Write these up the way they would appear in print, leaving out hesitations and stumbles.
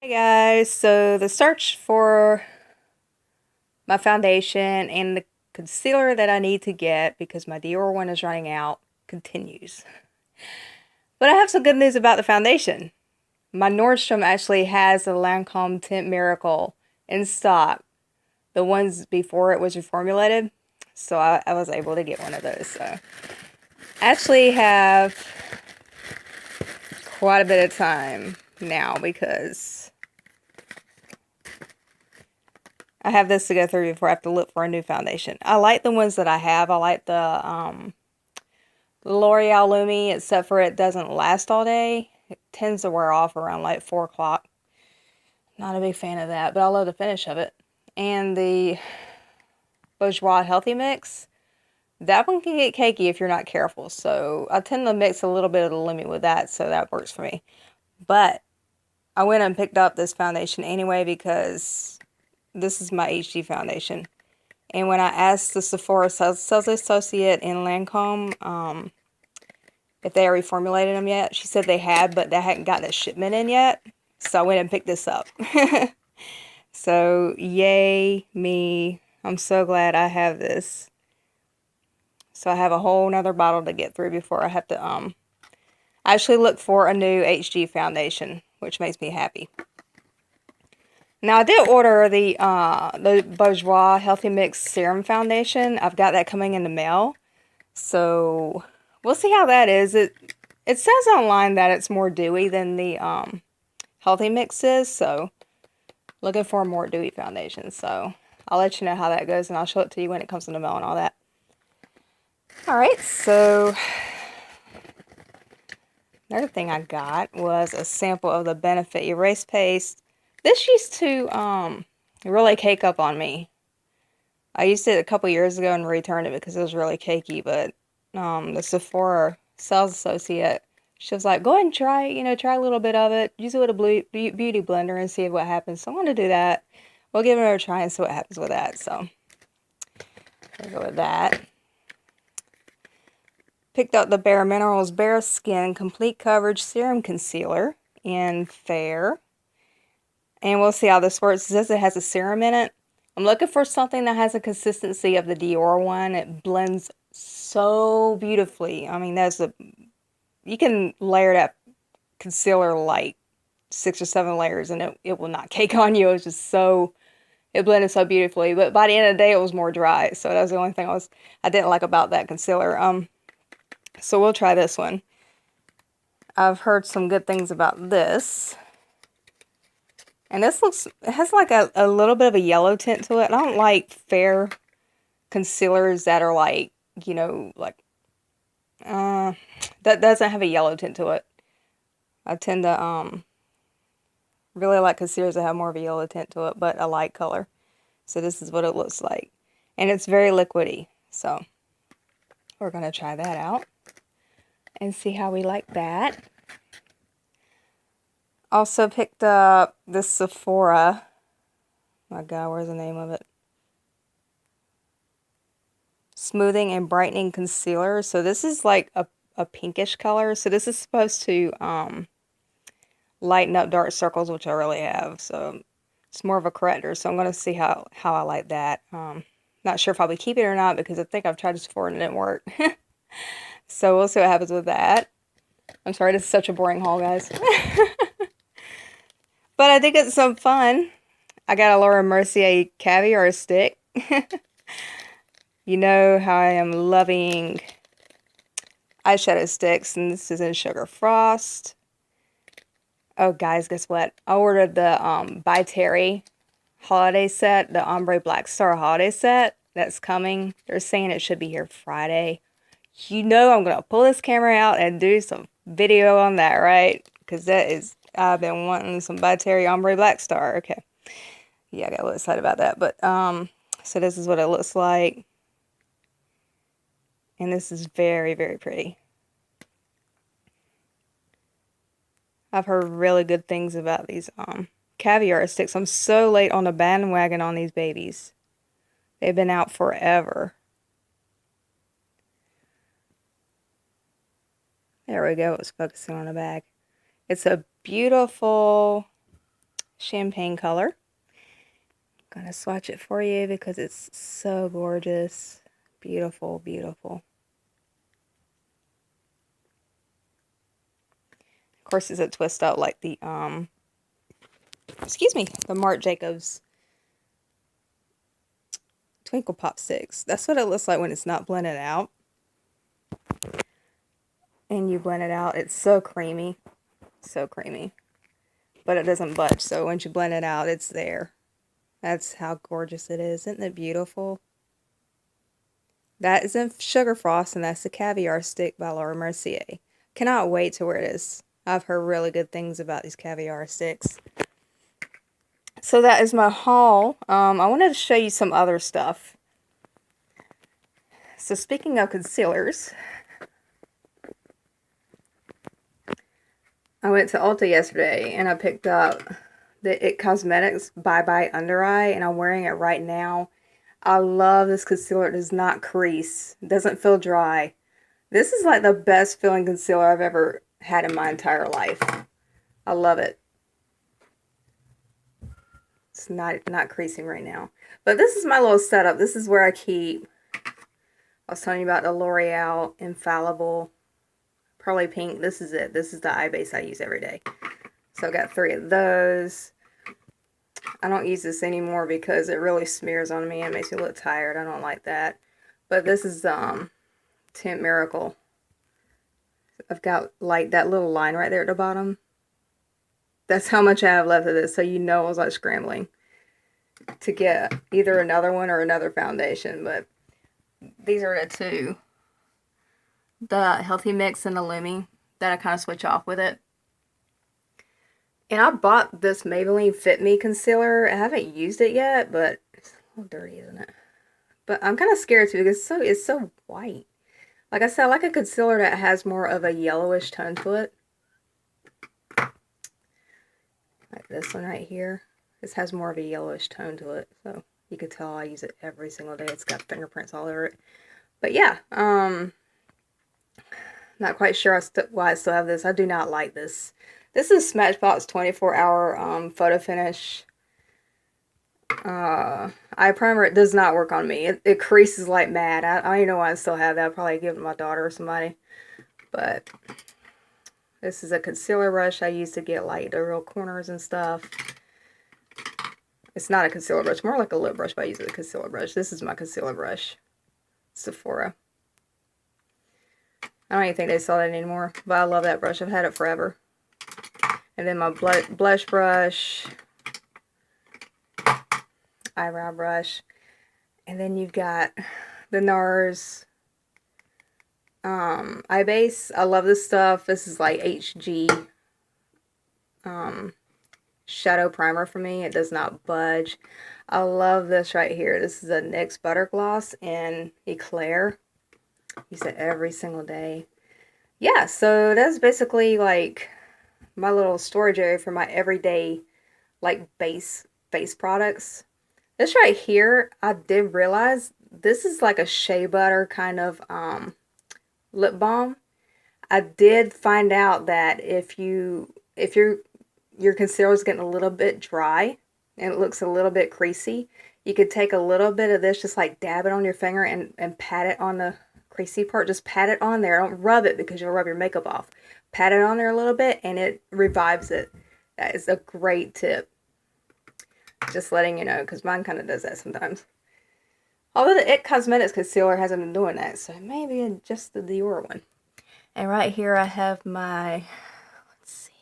Hey guys, so the search for my foundation and the concealer that I need to get because my Dior one is running out continues. But I have some good news about the foundation. My Nordstrom actually has the Lancome Teint Miracle in stock, the ones before it was reformulated. So I was able to get one of those. So I actually have quite a bit of time now because I have this to go through before I have to look for a new foundation. I like the ones that I have. I like the L'Oreal Lumi, except for it doesn't last all day. It tends to wear off around like 4 o'clock. Not a big fan of that, but I love the finish of it. And the Bourjois Healthy Mix, that one can get cakey if you're not careful. So I tend to mix a little bit of the Lumi with that, so that works for me. But I went and picked up this foundation anyway because this is my HD foundation. And when I asked the Sephora sales associate in Lancome if they had reformulated them yet, she said they had, but they hadn't gotten a shipment in yet. So I went and picked this up. So yay me. I'm so glad I have this. So I have a whole nother bottle to get through before I have to actually look for a new HD foundation, which makes me happy. Now I did order the Bourjois Healthy Mix Serum Foundation. I've got that coming in the mail. So we'll see how that is. It says online that it's more dewy than the Healthy Mix is, so looking for a more dewy foundation. So I'll let you know how that goes, and I'll show it to you when it comes in the mail and all that. Alright, so another thing I got was a sample of the Benefit Erase Paste. This used to really cake up on me. I used it a couple years ago and returned it because it was really cakey, but the Sephora sales associate, she was like, go ahead and try it, try a little bit of it. Use it with a beauty blender and see what happens. So I'm going to do that. We'll give it a try and see what happens with that. So we'll go with that. Picked up the Bare Minerals Bare Skin Complete Coverage Serum Concealer in Fair. And we'll see how this works. It says it has a serum in it. I'm looking for something that has a consistency of the Dior one. It blends so beautifully. I mean, you can layer that concealer like 6 or 7 layers and it will not cake on you. It's just it blended so beautifully. But by the end of the day, it was more dry. So that was the only thing I didn't like about that concealer. So we'll try this one. I've heard some good things about this. And this it has like a little bit of a yellow tint to it. I don't like fair concealers that are like, that doesn't have a yellow tint to it. I tend to really like concealers that have more of a yellow tint to it, but a light color. So this is what it looks like. And it's very liquidy. So we're going to try that out and see how we like that. Also picked up this Sephora. My God, where's the name of it? Smoothing and Brightening Concealer. So this is like a pinkish color. So this is supposed to lighten up dark circles, which I really have. So it's more of a corrector. So I'm going to see how I like that. Not sure if I'll be keeping it or not because I think I've tried this before and it didn't work. So we'll see what happens with that. I'm sorry, this is such a boring haul, guys. But I think it's some fun. I got a Laura Mercier Caviar stick. You know how I am loving eyeshadow sticks, and this is in Sugar Frost. Oh, guys, guess what? I ordered the By Terry holiday set, the Ombre Black Star holiday set. That's coming. They're saying it should be here Friday. You know I'm going to pull this camera out and do some video on that, right? Because I've been wanting some By Terry Ombre Black Star. Okay. Yeah, I got a little excited about that. But, so this is what it looks like. And this is very, very pretty. I've heard really good things about these Caviar sticks. I'm so late on the bandwagon on these babies. They've been out forever. There we go. It's focusing on the bag. It's a beautiful champagne color. I'm going to swatch it for you because it's so gorgeous. Beautiful, beautiful. Of course, it's a twist out like the, the Marc Jacobs Twinkle Pop Sticks. That's what it looks like when it's not blended out. And you blend it out, it's so creamy. So creamy. But it doesn't budge, so once you blend it out, it's there. That's how gorgeous it is. Isn't it beautiful? That is in Sugar Frost, and that's the Caviar Stick by Laura Mercier. Cannot wait to wear this. I've heard really good things about these Caviar sticks. So that is my haul. I wanted to show you some other stuff. So speaking of concealers, I went to Ulta yesterday and I picked up the IT Cosmetics Bye Bye Under Eye, and I'm wearing it right now. I love this concealer. It does not crease. It doesn't feel dry. This is like the best feeling concealer I've ever had in my entire life. I love it. It's not creasing right now. But this is my little setup. This is where I keep, I was telling you about the L'Oreal Infallible Pearly Pink. This is it. This is the eye base I use every day. So I got 3 of those. I don't use this anymore because it really smears on me and makes me look tired. I don't like that. But this is Teint Miracle. I've got like that little line right there at the bottom. That's how much I have left of this, so you know I was like scrambling to get either another one or another foundation. But these are the 2. The Healthy Mix and the Lumi that I kind of switch off with it. And I bought this Maybelline Fit Me concealer. I haven't used it yet, but it's a little dirty, isn't it? But I'm kind of scared too because it's so white. Like I said, I like a concealer that has more of a yellowish tone to it. Like this one right here. This has more of a yellowish tone to it. So you can tell I use it every single day. It's got fingerprints all over it. But yeah, not quite sure why I still have this. I do not like this. This is Smashbox 24-hour photo finish eye primer. It does not work on me. It creases like mad. I don't even know why I still have that. I'll probably give it to my daughter or somebody. But this is a concealer brush I use to get like the real corners and stuff. It's not a concealer brush, more like a lip brush, but I use it as a concealer brush. This is my concealer brush. Sephora. I don't even think they sell that anymore, but I love that brush. I've had it forever. And then my blush brush, eyebrow brush, and then you've got the NARS eye base. I love this stuff. This is like HG shadow primer for me. It does not budge. I love this right here. This is a NYX Butter Gloss in Eclair. Use it every single day. Yeah, so that's basically like my little storage area for my everyday like base face products. This right here, I did realize this is like a shea butter kind of lip balm. I did find out that if your concealer is getting a little bit dry and it looks a little bit creasy, you could take a little bit of this, just like dab it on your finger and pat it on the creasy part. Just pat it on there. Don't rub it because you'll rub your makeup off. Pat it on there a little bit and it revives it. That is a great tip. Just letting you know, because mine kind of does that sometimes. Although the IT Cosmetics concealer hasn't been doing that, so maybe just the Dior one. And right here I have my, let's see,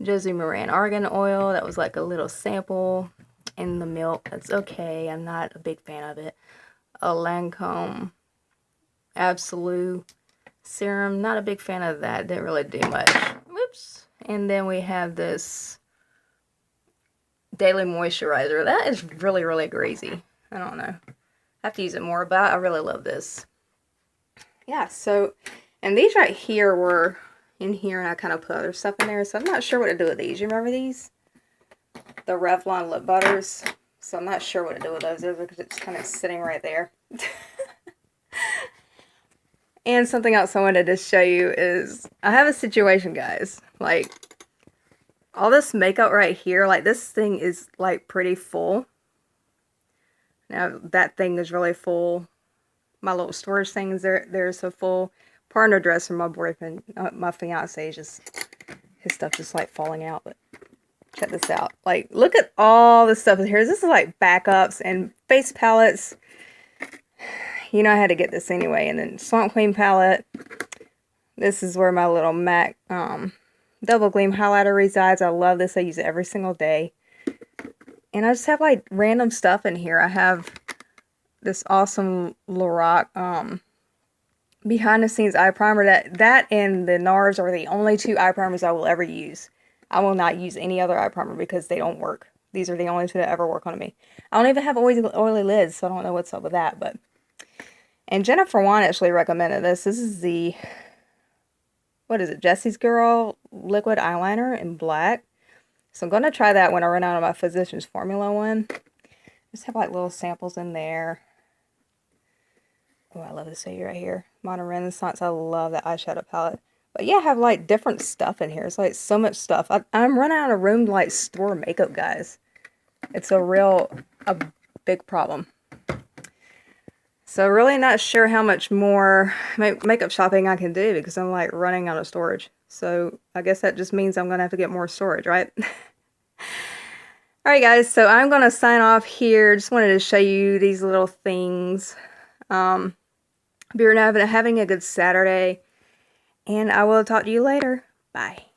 Josie Maran Argan Oil. That was like a little sample in the milk. That's okay. I'm not a big fan of it. A Lancome Absolute Serum. Not a big fan of that. Didn't really do much. Whoops. And then we have this Daily Moisturizer. That is really, really greasy. I don't know. I have to use it more, but I really love this. Yeah, so, and these right here were in here, and I kind of put other stuff in there, so I'm not sure what to do with these. You remember these? The Revlon lip butters. So I'm not sure what to do with those. Those are just kind of sitting right there. And something else I wanted to show you is, I have a situation, guys. Like, all this makeup right here, like this thing is like pretty full. Now that thing is really full. My little storage things, they're so full. Partner dress from my boyfriend, my fiance, just his stuff just like falling out. But check this out. Like, look at all the stuff in here. This is like backups and face palettes. You know I had to get this anyway. And then Swamp Queen palette. This is where my little MAC Double Gleam highlighter resides. I love this. I use it every single day. And I just have like random stuff in here. I have this awesome Lorac behind the scenes eye primer. That and the NARS are the only two eye primers I will ever use. I will not use any other eye primer because they don't work. These are the only two that ever work on me. I don't even have oily lids, so I don't know what's up with that. But and Jennifer Wan actually recommended this. This is the, what is it, Jessie's Girl liquid eyeliner in black. So I'm going to try that when I run out of my Physicians Formula one. Just have like little samples in there. Oh, I love this shade right here. Modern Renaissance. I love that eyeshadow palette. But yeah, I have like different stuff in here. It's like so much stuff. I'm running out of room to like store makeup, guys. It's a big problem. So really not sure how much more makeup shopping I can do because I'm like running out of storage. So I guess that just means I'm going to have to get more storage, right? Alright guys, so I'm going to sign off here. Just wanted to show you these little things. Hope you're having a good Saturday. And I will talk to you later. Bye.